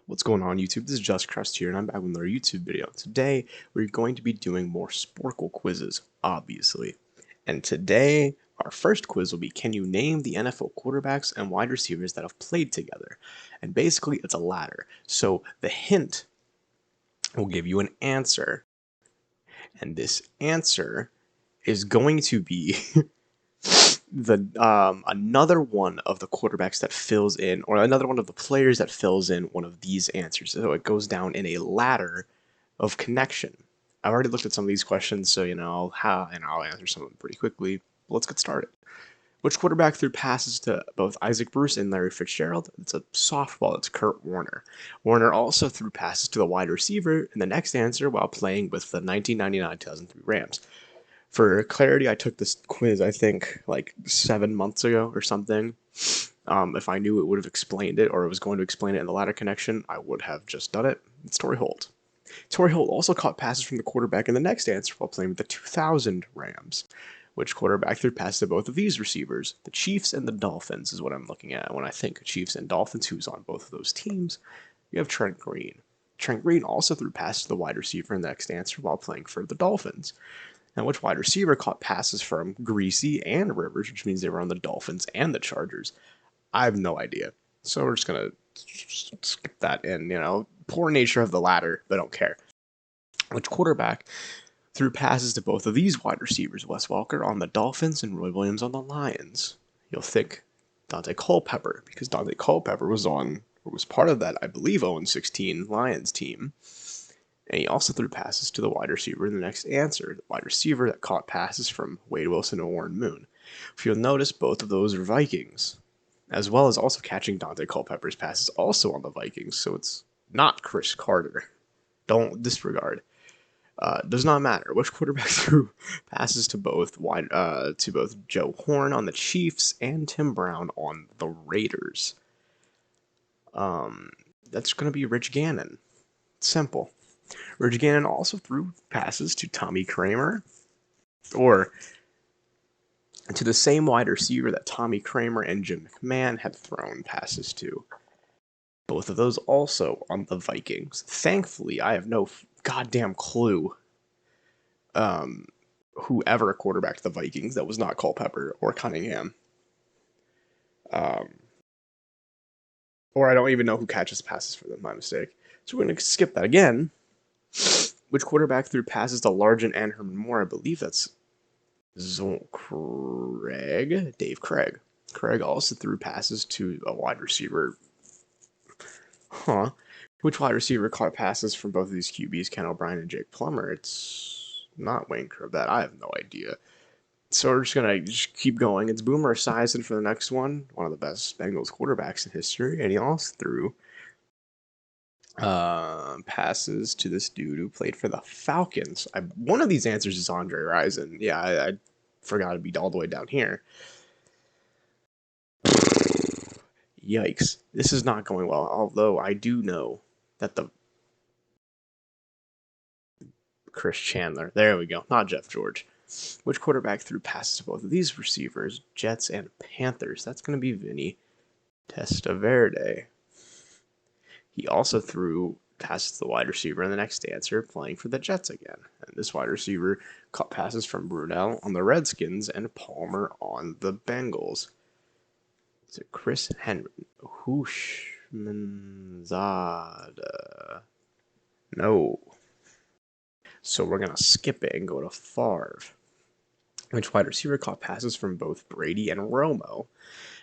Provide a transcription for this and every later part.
What's going on, YouTube? This is Just Crust here, and I'm back with another YouTube video. Today, we're going to be doing more Sporcle quizzes, obviously. And today, our first quiz will be, can you name the NFL quarterbacks and wide receivers that have played together? And basically, it's a ladder. So the hint will give you an answer. And this answer is going to be another one of the quarterbacks that fills in, or another one of the players that fills in one of these answers. So it goes down in a ladder of connection. I've already looked at some of these questions, so I'll answer some of them pretty quickly. Let's get started. Which quarterback threw passes to both Isaac Bruce and Larry Fitzgerald? It's a softball. It's Kurt Warner. Warner also threw passes to the wide receiver in the next answer while playing with the 1999-2003 Rams. For clarity, I took this quiz, I think, like 7 months ago or something. If I knew it would have explained it, or it was going to explain it in the ladder connection, I would have just done it. It's Torrey Holt. Torrey Holt also caught passes from the quarterback in the next answer while playing with the 2000 Rams. Which quarterback threw passes to both of these receivers? The Chiefs and the Dolphins is what I'm looking at when I think Chiefs and Dolphins, who's on both of those teams. You have Trent Green. Trent Green also threw passes to the wide receiver in the next answer while playing for the Dolphins. Now, which wide receiver caught passes from Greasy and Rivers, which means they were on the Dolphins and the Chargers? I have no idea. So we're just going to skip that in, poor nature of the ladder, but I don't care. Which quarterback threw passes to both of these wide receivers, Wes Welker on the Dolphins and Roy Williams on the Lions? You'll think Dante Culpepper, because Dante Culpepper was part of that, I believe, 0-16 Lions team. And he also threw passes to the wide receiver in the next answer, the wide receiver that caught passes from Wade Wilson and Warren Moon. If you'll notice, both of those are Vikings, as well as also catching Dante Culpepper's passes also on the Vikings, so it's not Chris Carter. Don't disregard. Does not matter. Which quarterback threw passes to both Joe Horn on the Chiefs and Tim Brown on the Raiders? That's going to be Rich Gannon. Simple. Rich Gannon also threw passes to Tommy Kramer, or to the same wide receiver that Tommy Kramer and Jim McMahon had thrown passes to. Both of those also on the Vikings. Thankfully, I have no goddamn clue whoever quarterbacked the Vikings that was not Culpepper or Cunningham. Or I don't even know who catches passes for them, my mistake. So we're going to skip that again. Which quarterback threw passes to Largent and Herman Moore? I believe that's Dave Craig. Craig also threw passes to a wide receiver. Which wide receiver caught passes from both of these QBs, Ken O'Brien and Jake Plummer? It's not Wayne Corbett. I have no idea. So we're just going to keep going. It's Boomer Esiason for the next one. One of the best Bengals quarterbacks in history. And he also threw passes to this dude who played for the Falcons. One of these answers is Andre Rison. Yeah, I forgot to be all the way down here. Yikes. This is not going well, although I do know that the Chris Chandler. There we go. Not Jeff George. Which quarterback threw passes to both of these receivers, Jets and Panthers? That's going to be Vinny Testaverde. He also threw passes to the wide receiver in the next answer, playing for the Jets again. And this wide receiver caught passes from Brunell on the Redskins and Palmer on the Bengals. Is it Chris Hushmanzada? No. So we're going to skip it and go to Favre. Which wide receiver caught passes from both Brady and Romo,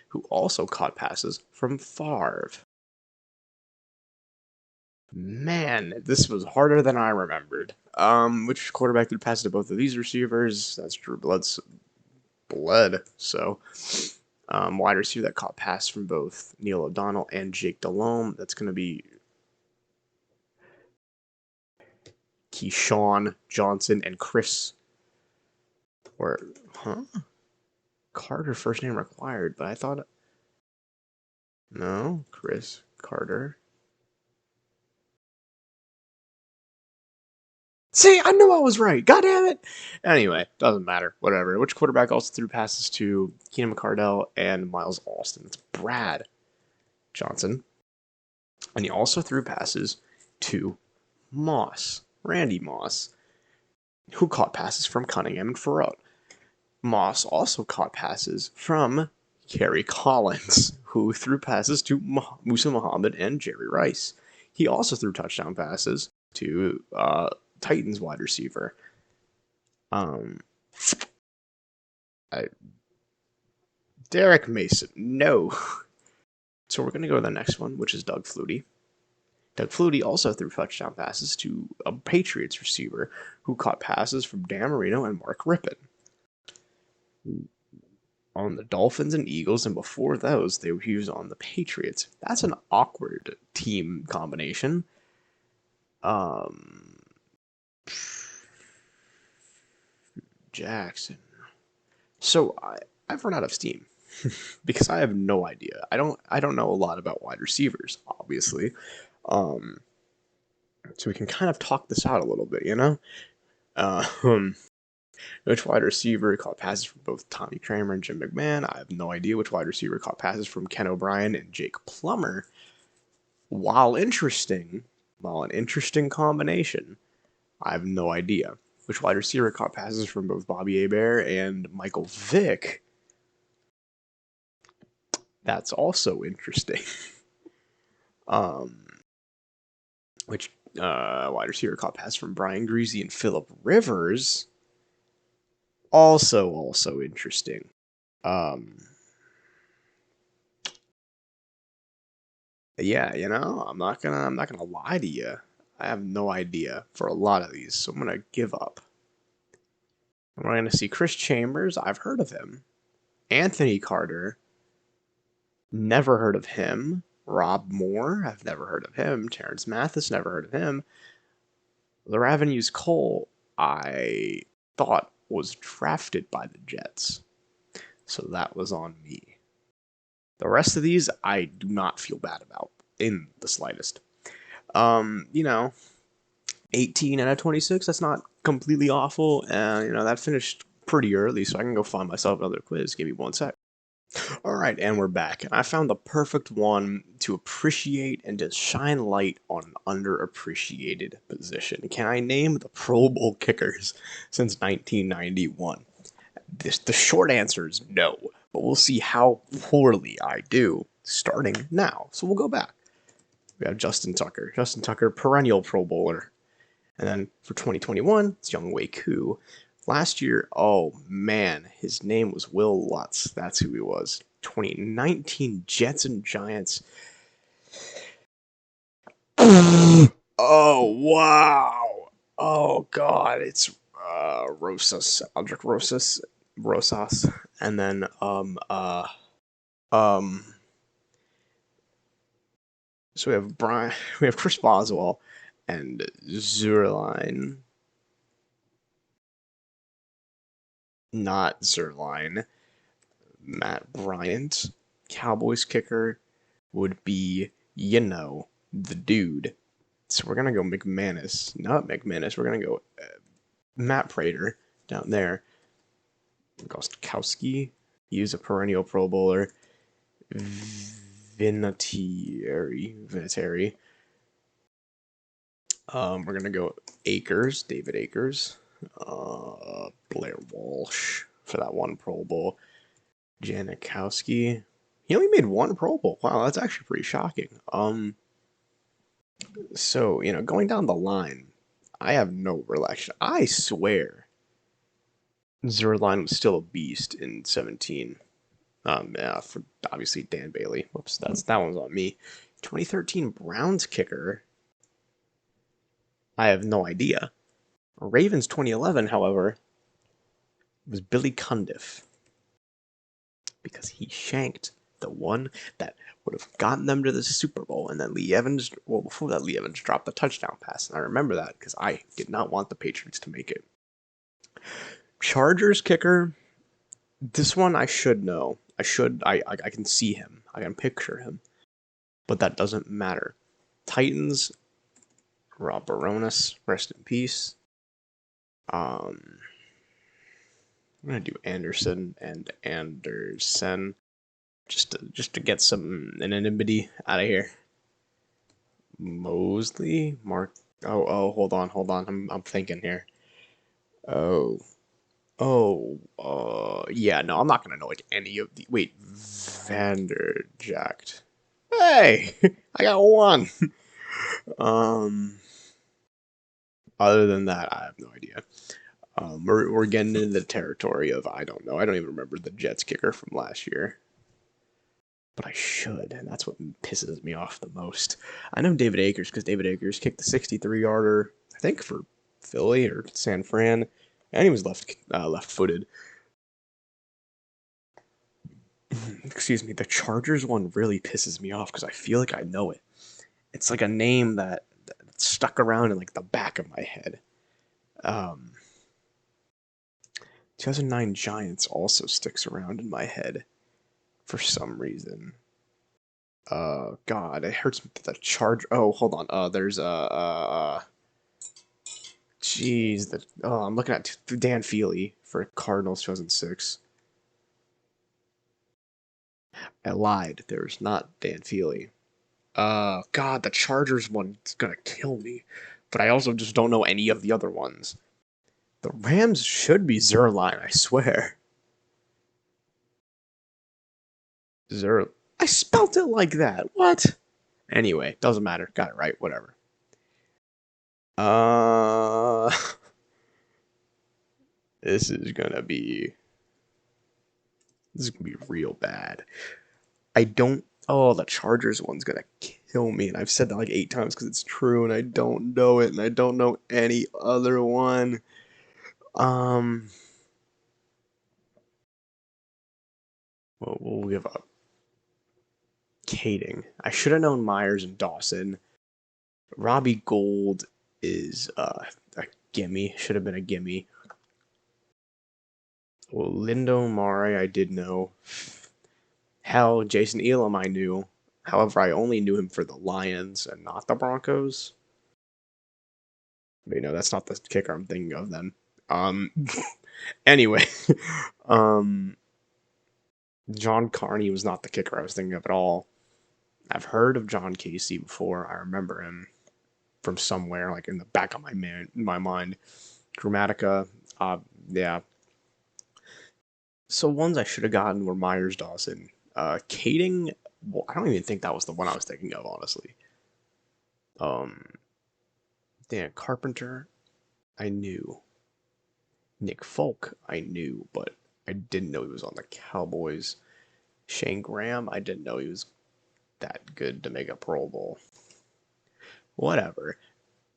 who also caught passes from Favre? Man, this was harder than I remembered. Which quarterback threw passes to both of these receivers? That's Drew Bled. So, wide receiver that caught passes from both Neil O'Donnell and Jake Delhomme. That's going to be Keyshawn Johnson and Chris. Carter, first name required, but I thought. No, Chris Carter. See, I knew I was right. God damn it. Anyway, doesn't matter. Whatever. Which quarterback also threw passes to Keenan McCardell and Miles Austin? It's Brad Johnson. And he also threw passes to Randy Moss, who caught passes from Cunningham and Farrell. Moss also caught passes from Kerry Collins, who threw passes to Musa Muhammad and Jerry Rice. He also threw touchdown passes to Titans wide receiver. Derek Mason, no. So we're going to go to the next one, which is Doug Flutie. Doug Flutie also threw touchdown passes to a Patriots receiver who caught passes from Dan Marino and Mark Rippon. On the Dolphins and Eagles, and before those, he was on the Patriots. That's an awkward team combination. Jackson. So I've run out of steam because I have no idea. I don't know a lot about wide receivers, obviously. So we can kind of talk this out a little bit, you know? Which wide receiver caught passes from both Tommy Kramer and Jim McMahon? I have no idea. Which wide receiver caught passes from Ken O'Brien and Jake Plummer? While an interesting combination, I have no idea. Which wide receiver caught passes from both Bobby Hebert and Michael Vick? That's also interesting. Which wide receiver caught passes from Brian Greasy and Phillip Rivers? Also interesting. Yeah, you know, I'm not gonna lie to you. I have no idea for a lot of these, so I'm gonna give up. We're gonna see Chris Chambers. I've heard of him. Anthony Carter. Never heard of him. Rob Moore. I've never heard of him. Terrence Mathis. Never heard of him. Laravenues Cole. I thought was drafted by the Jets, so that was on me. The rest of these, I do not feel bad about in the slightest. You know, 18 out of 26, that's not completely awful. You know, that finished pretty early, so I can go find myself another quiz. Give me one sec. All right, and we're back. I found the perfect one to appreciate and to shine light on an underappreciated position. Can I name the Pro Bowl kickers since 1991? The short answer is no, but we'll see how poorly I do starting now. So we'll go back. We have Justin Tucker. Justin Tucker, perennial Pro Bowler. And then for 2021, it's Young Wei Koo. Last year, oh man, his name was Will Lutz. That's who he was. 2019 Jets and Giants. Oh, wow. Oh, God. It's Rosas, Aldrich Rosas. And then, so we have Chris Boswell and Zerline. Not Zerline. Matt Bryant. Cowboys kicker would be, you know, the dude. So we're going to go McManus. Not McManus. We're going to go Matt Prater down there. Gostkowski. He's a perennial Pro Bowler. Vinatieri. We're going to go Akers. David Akers. Blair Walsh for that one Pro Bowl. Janikowski. He only made one Pro Bowl. Wow, that's actually pretty shocking. So, you know, going down the line, I have no recollection. I swear Zerline was still a beast in 17. Yeah, for obviously Dan Bailey. Whoops, that one's on me. 2013 Browns kicker. I have no idea. Ravens 2011, however, was Billy Cundiff. Because he shanked the one that would have gotten them to the Super Bowl. And then Lee Evans, well, before that, Lee Evans dropped the touchdown pass. And I remember that because I did not want the Patriots to make it. Chargers kicker. This one I should know. I can see him. I can picture him. But that doesn't matter. Titans. Rob Baronis. Rest in peace. I'm going to do Anderson and Anderson. Just to get some anonymity out of here. Mosley? Mark. Oh, hold on. I'm thinking here. Oh, yeah, no, I'm not gonna know like any of the. Wait, Vanderjacht. Hey, I got one. Um, other than that, I have no idea. We're getting into the territory of I don't know. I don't even remember the Jets kicker from last year, but I should, and that's what pisses me off the most. I know David Akers because David Akers kicked the 63-yarder, I think for Philly or San Fran, and he was left-footed. Excuse me. The Chargers one really pisses me off because I feel like I know it. It's like a name that stuck around in like the back of my head. Um, 2009 Giants also sticks around in my head for some reason. God, it hurts me that the charge. Oh, hold on. There's jeez, I'm looking at Dan Feely for Cardinals 2006. I lied. There's not Dan Feely. God, the Chargers one's gonna kill me, but I also just don't know any of the other ones. The Rams should be Zerline, I swear. Zer. I spelt it like that. What? Anyway, doesn't matter. Got it right. Whatever. Uh, this is gonna be real bad. I don't. Oh, the Chargers one's gonna kill me, and I've said that like 8 times because it's true, and I don't know it, and I don't know any other one. Um, well, we'll give up. Kading. I should have known Myers and Dawson. Robbie Gold is a gimme. Should have been a gimme. Well, Lindo Mare, I did know. Hell, Jason Elam, I knew. However, I only knew him for the Lions and not the Broncos. But, that's not the kicker I'm thinking of then. Um, anyway, um, John Carney was not the kicker I was thinking of at all. I've heard of John Casey before. I remember him from somewhere, like in the back of my mind. Grammatica, yeah. So ones I should have gotten were Myers Dawson. Kading, well, I don't even think that was the one I was thinking of, honestly. Um, Dan Carpenter, I knew. Nick Folk, I knew, but I didn't know he was on the Cowboys. Shane Graham, I didn't know he was that good to make a Pro Bowl. Whatever.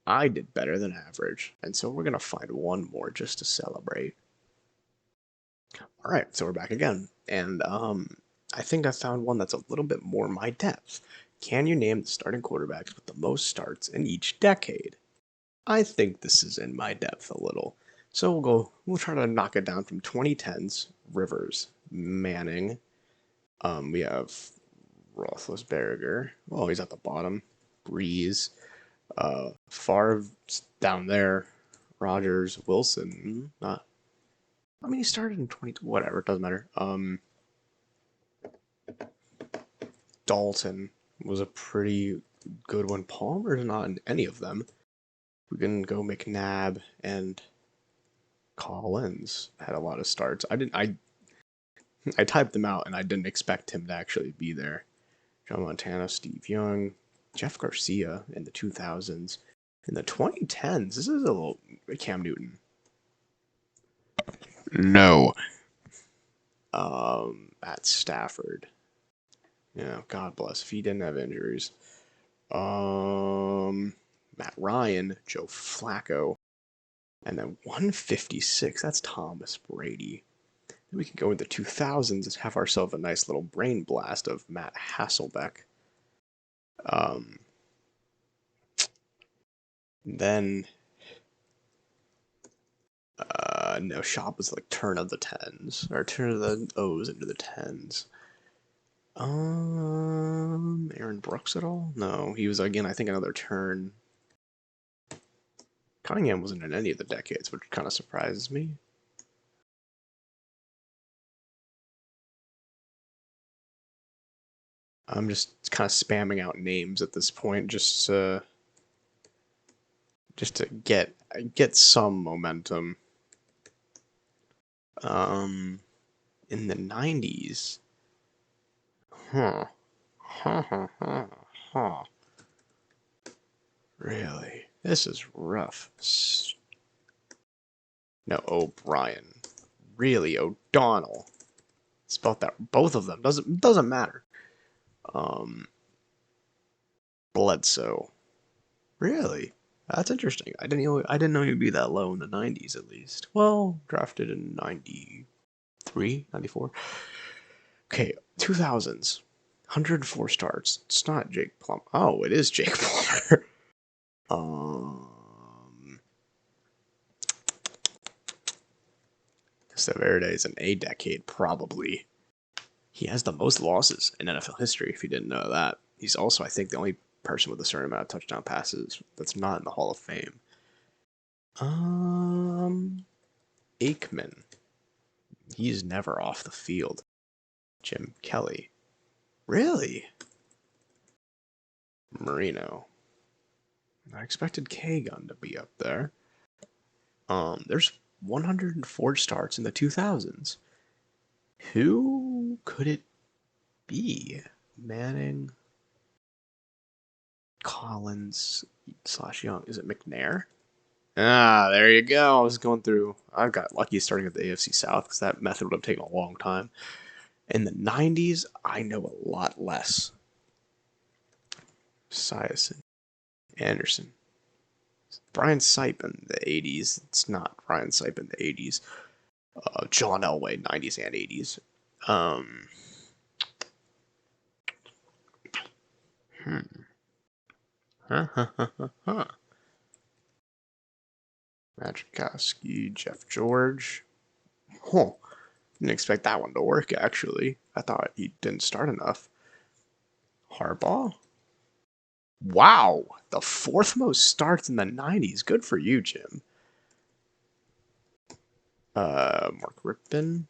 I did better than average, and so we're gonna find one more just to celebrate. All right, so we're back again, and I think I found one that's a little bit more my depth. Can you name the starting quarterbacks with the most starts in each decade? I think this is in my depth a little. So we'll try to knock it down from 2010s, Rivers, Manning. We have Roethlisberger. Oh, he's at the bottom. Breeze. Favre down there. Rogers, Wilson. Not. I mean, he started in 20. Whatever, it doesn't matter. Dalton was a pretty good one. Palmer's not in any of them. We can go McNabb and Collins had a lot of starts. I typed them out and I didn't expect him to actually be there. John Montana, Steve Young, Jeff Garcia in the 2000s. In the 2010s, this is a little Cam Newton. No. At Stafford. Yeah, God bless if he didn't have injuries. Matt Ryan, Joe Flacco, and then 156. That's Thomas Brady. Then we can go into 2000s and have ourselves a nice little brain blast of Matt Hasselbeck. Um, then no, Shop was like turn of the tens or turn of the O's into the tens. Aaron Brooks at all? No, he was again. I think another turn. Cunningham wasn't in any of the decades, which kind of surprises me. I'm just kind of spamming out names at this point, just to get some momentum. In the 90s, huh, huh, huh, huh, huh. Really, this is rough. No, O'Brien. Really, O'Donnell. Spelled that both of them. Doesn't matter. Um, Bledsoe. Really? That's interesting. I didn't know he'd be that low in the 90s at least. Well, drafted in 93, 94. Okay, 2000s. 104 starts. It's not Jake Plummer. Oh, it is Jake Plummer. Severde is an A decade, probably. He has the most losses in NFL history, if you didn't know that. He's also, I think, the only person with a certain amount of touchdown passes that's not in the Hall of Fame. Aikman. He's never off the field. Jim Kelly. Really? Marino. I expected K-Gun to be up there. There's 104 starts in the 2000s. Who could it be? Manning, Collins / Young. Is it McNair? Ah, there you go. I was going through. I got lucky starting at the AFC South because that method would have taken a long time. In the 90s, I know a lot less. Siason, Anderson, Brian Sipe in the 80s. It's not Brian Sipe in the 80s. John Elway, 90s and 80s. Majkowski, Jeff George. Huh. Didn't expect that one to work, actually. I thought he didn't start enough. Harbaugh? Wow, the fourth most starts in the 90s. Good for you, Jim. Mark Rippon.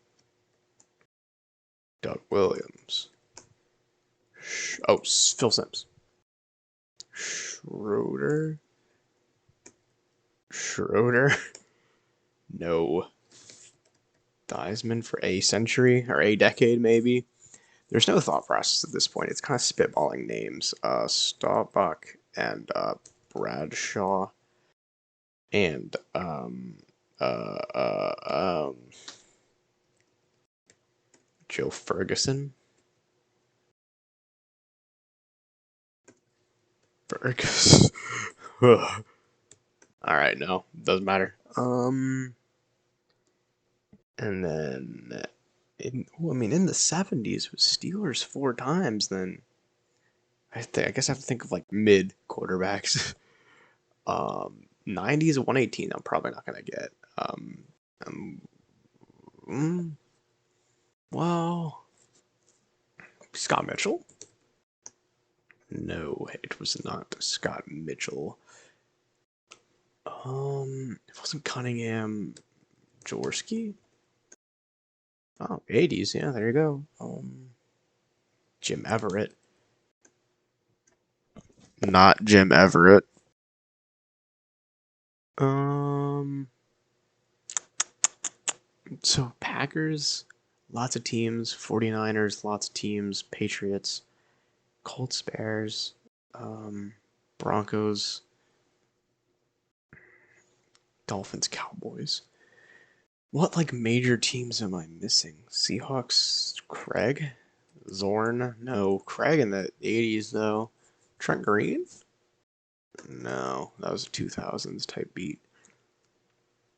Doug Williams. Phil Simms. Schroeder. No. Theismann for a century or a decade, maybe. There's no thought process at this point. It's kind of spitballing names. Staubach and Bradshaw and Joe Ferguson. All right, no, doesn't matter. And then in the 70s with Steelers 4 times. Then I guess I have to think of like mid quarterbacks. 90s 118. I'm probably not gonna get. Well, Scott Mitchell. No, it was not Scott Mitchell. It wasn't Cunningham. Jaworski? Oh, 80s. Yeah, there you go. Jim Everett. Not Jim Everett. So Packers, lots of teams. 49ers, lots of teams. Patriots, Colts, Bears, Broncos, Dolphins, Cowboys. What like major teams am I missing? Seahawks, Craig, Zorn. No, Craig in the 80s though. Trent Green? No, that was a 2000s type beat.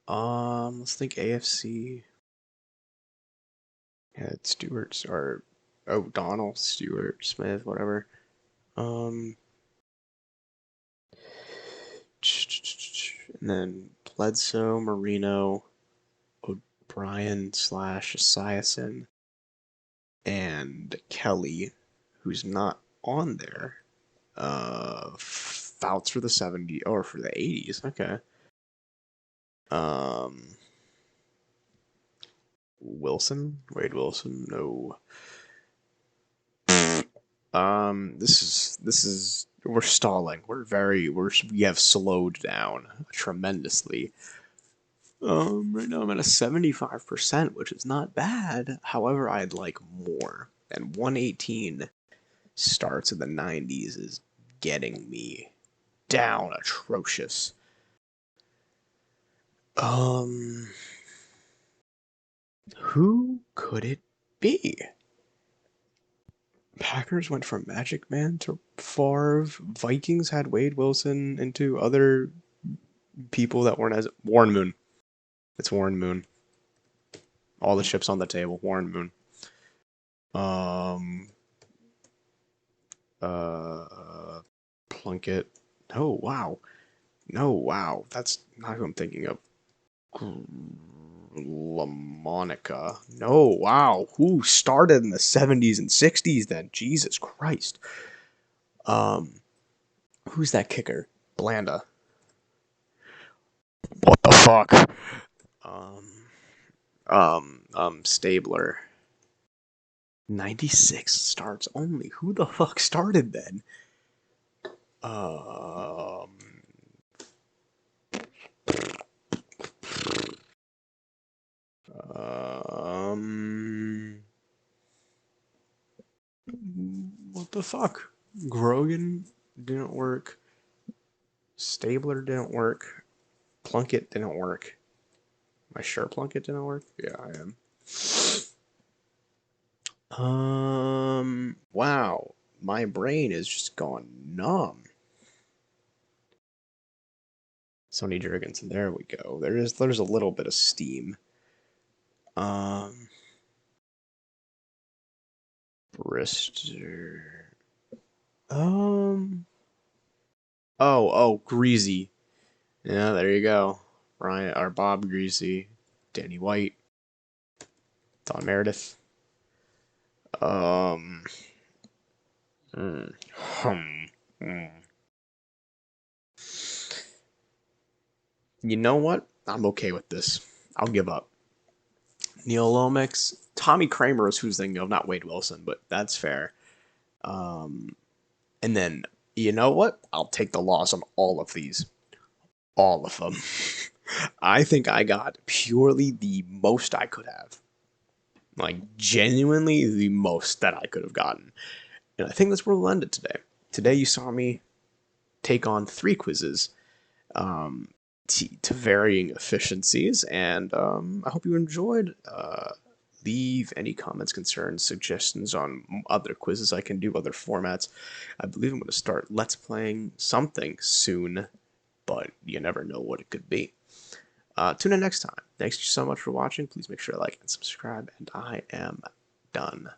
Let's think AFC. Yeah, Stewart or O'Donnell, Stewart, Smith, whatever. And then Bledsoe, Marino, O'Brien / Esiason, and Kelly, who's not on there. Fouts for the 70s or for the 80s. Okay. Wilson, Wade Wilson, no. This is we're stalling. We have slowed down tremendously. Right now I'm at a 75%, which is not bad. However, I'd like more. And 118 starts in the 90s is getting me down atrocious. Um, who could it be? Packers went from Magic Man to Favre. Vikings had Wade Wilson into other people that weren't as Warren Moon. It's Warren Moon. All the chips on the table. Warren Moon. Um. Plunkett. Oh wow. No wow. That's not who I'm thinking of. LaMonica. No wow. Who started in the 70s and 60s then? Jesus Christ. Um. Who's that kicker? Blanda. What the fuck? Um. Stabler. 96 starts only. Who the fuck started then? Um, um, what the fuck? Grogan didn't work. Stabler didn't work. Plunkett didn't work. Am I sure Plunkett didn't work? Yeah, I am. Wow. My brain is just gone numb. Sonny Jurgensen, there we go. There's a little bit of steam. Um, Brister. Oh, Greasy. Yeah, there you go. Ryan or Bob Greasy, Danny White, Don Meredith. Um, hmm, hmm, hmm. You know what? I'm okay with this. I'll give up. Neil Lomax, Tommy Kramer is who's thinking of, not Wade Wilson, but that's fair. Um, and then you know what? I'll take the loss on all of these, all of them. I think I got purely the most I could have. Like, genuinely the most that I could have gotten. And I think that's where we'll end it today. Today, you saw me take on 3 quizzes um, to varying efficiencies, and I hope you enjoyed. Leave any comments, concerns, suggestions on other quizzes I can do, other formats. I believe I'm going to start Let's Playing something soon, but you never know what it could be. Tune in next time. Thanks so much for watching. Please make sure to like and subscribe, and I am done.